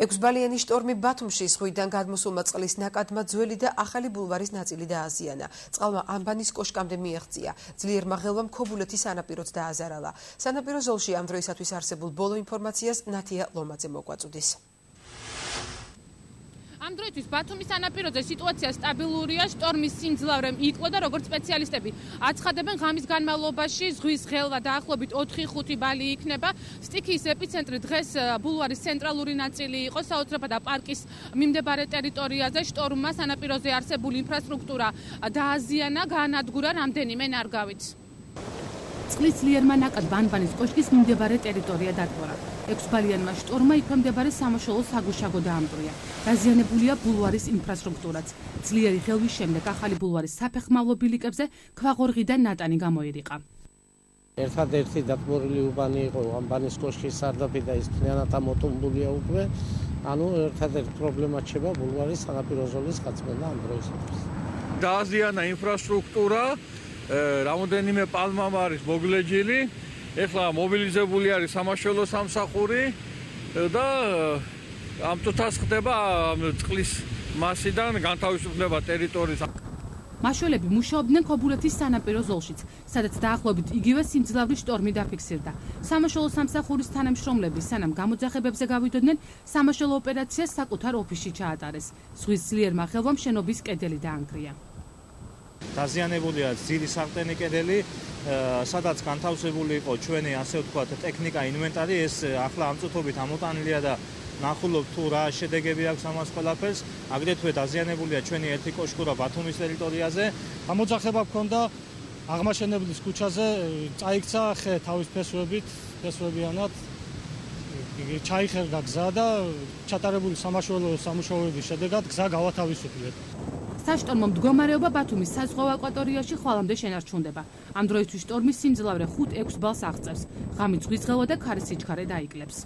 ექვსბალიანი შტორმი ბათუმში ზღვიდან გადმოსულმა წყლის ნაკადმა ძველი და ახალი ბულვარის ნაწილი დააზიანა. წყალმა ანბანის კოშკამდე მიაღწია. ძლიერმა ღელვამ ქობულეთის სანაპიროც დააზარალა. სანაპირო ზოლში ამ დროისათვის არსებულ ბოლო ინფორმაციას ნათია ლომაძე მოგვაწვდის. ამ დროისთვის ბათუმის სანაპიროზე სიტუაცია სტაბილურია, შტორმის სიმძლავრე იკლო და როგორც სპეციალისტები აცხადებენ, ღამის განმავლობაში ზღვის ღელვა დაახლოებით 4-5 ბალი იქნება. სტიქიის ეპიცენტრი დღეს ბულვარის ცენტრალური ნაწილი იყო, საოცრება და პარკის მიმდებარე ტერიტორიაზე. შტორმმა სანაპიროზე არსებული ინფრასტრუქტურა დააზიანა, გაანადგურა რამდენიმე ნარგავიც. წყლის ძლიერმა ნაკადმა ანბანის კოშკის მიმდებარე ტერიტორია დატბორა. ექვსბალიანმა შტორმმა იქვე მდებარე სამაშველო საგუშაგო დაამტვრია. დაზიანებულია ბულვარის ინფრასტრუქტურაც. ძლიერი ღელვის შემდეგ ახალი ბულვარის საფეხმავლო ბილიკებზე ქვაღორღიდან ნატანი გამოირიყა. ერთადერთი დატბორილი უბანი იყო ანბანის კოშკის სარდაფი და ის მთლიანად ამოტუმბულია უკვე. ანუ ერთადერთი პრობლემა რჩება ბულვარის სანაპირო ზოლის გაწმენდა ამ დროისათვის. დააზიანა ინფრასტრუქტურა, რამოდენიმე პალმამ არის მოგლეჯილი. ეხლა მობილიზებული არის სამაშველო სამსახური და ამ თუთას ხდება წყლის მასიდან განთავისუფლება ტერიტორიის. მაშველები მუშაობდნენ ქობულეთის სანაპირო ზოლშიც, სადაც დაახლოებით იგივე სიმძლავრის შტორმი დაფიქსირდა. სამაშველო სამსახურის თანამშრომლები სანამ გამოძახებებზე გავიდოდნენ, სამაშველო ოპერაციას საკუთარ ოფისში ჩაატარეს. ზღვის ძლიერმა ღელვამ შენობის კედელი დაანგრია. დაზიანებულია ძირი სარტენი კედელი, სადაც განთავსებული იყო ჩვენი ასე ვთქვათ ტექნიკა, ინვენტარი. ეს ახლა ამ წუთობით ამოტანილია და ნახულობ თუ რა შედეგები აქვს ამას ყველაფერს. აგრეთვე დაზიანებულია ჩვენი ერთი კოშკურა ბათუმის ტერიტორიაზე. გამოძახება ჰქონდა აღმაშენებლის ქუჩაზე, წაიქცა ხე თავის ფესვებიანად, ჩაიხერდა გზა და ჩატარებული სამაშველო სამუშაოების შედეგად გზა გავათავისუფლეთ. საშტორმო მდგომარეობა ბათუმის საზღვაო აკვატორიაში ხვალამდე შენარჩუნდება. ამ დროისთვის შტორმის სიმძლავრე 5-6 ბალს აღწევს. ღამით ზღვის ღელვა და ქარის სიჩქარე დაიკლებს.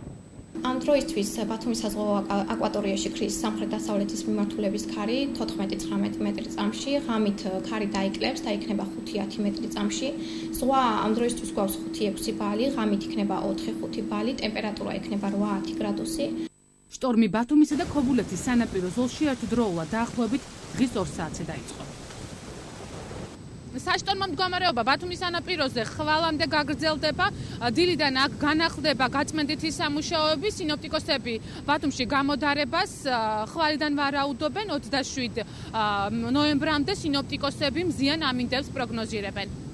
ამ დროისთვის ბათუმის საზღვაო აკვატორიაში ქრის სამხრეთ-დასავლეთის მიმართულების ქარი 14-19 მეტრი წამში, ღამით ქარი დაიკლებს და იქნება 5-10 მეტრი წამში. ზღვა ამ დროისთვის გვაქვს 5-6 ბალი, ღამით იქნება 4-5 ბალი, ტემპერატურა იქნება 8-10 გრადუსი. შტორმი ბათუმისა და ქობულეთის სანაპირო ზოლში ერთდროულად დაახლოებით დღის 2 საათზე დაიწყო. საშტორმო მდგომარეობა ბათუმის სანაპიროზე ხვალამდე გაგრძელდება. დილიდან აქ განახლდება გაწმენდითი სამუშაოები. სინოპტიკოსები ბათუმში გამოდარებას ხვალიდან ვარაუდობენ. 27 ნოემბრამდე სინოპტიკოსები მზიან ამინდებს პროგნოზირებენ.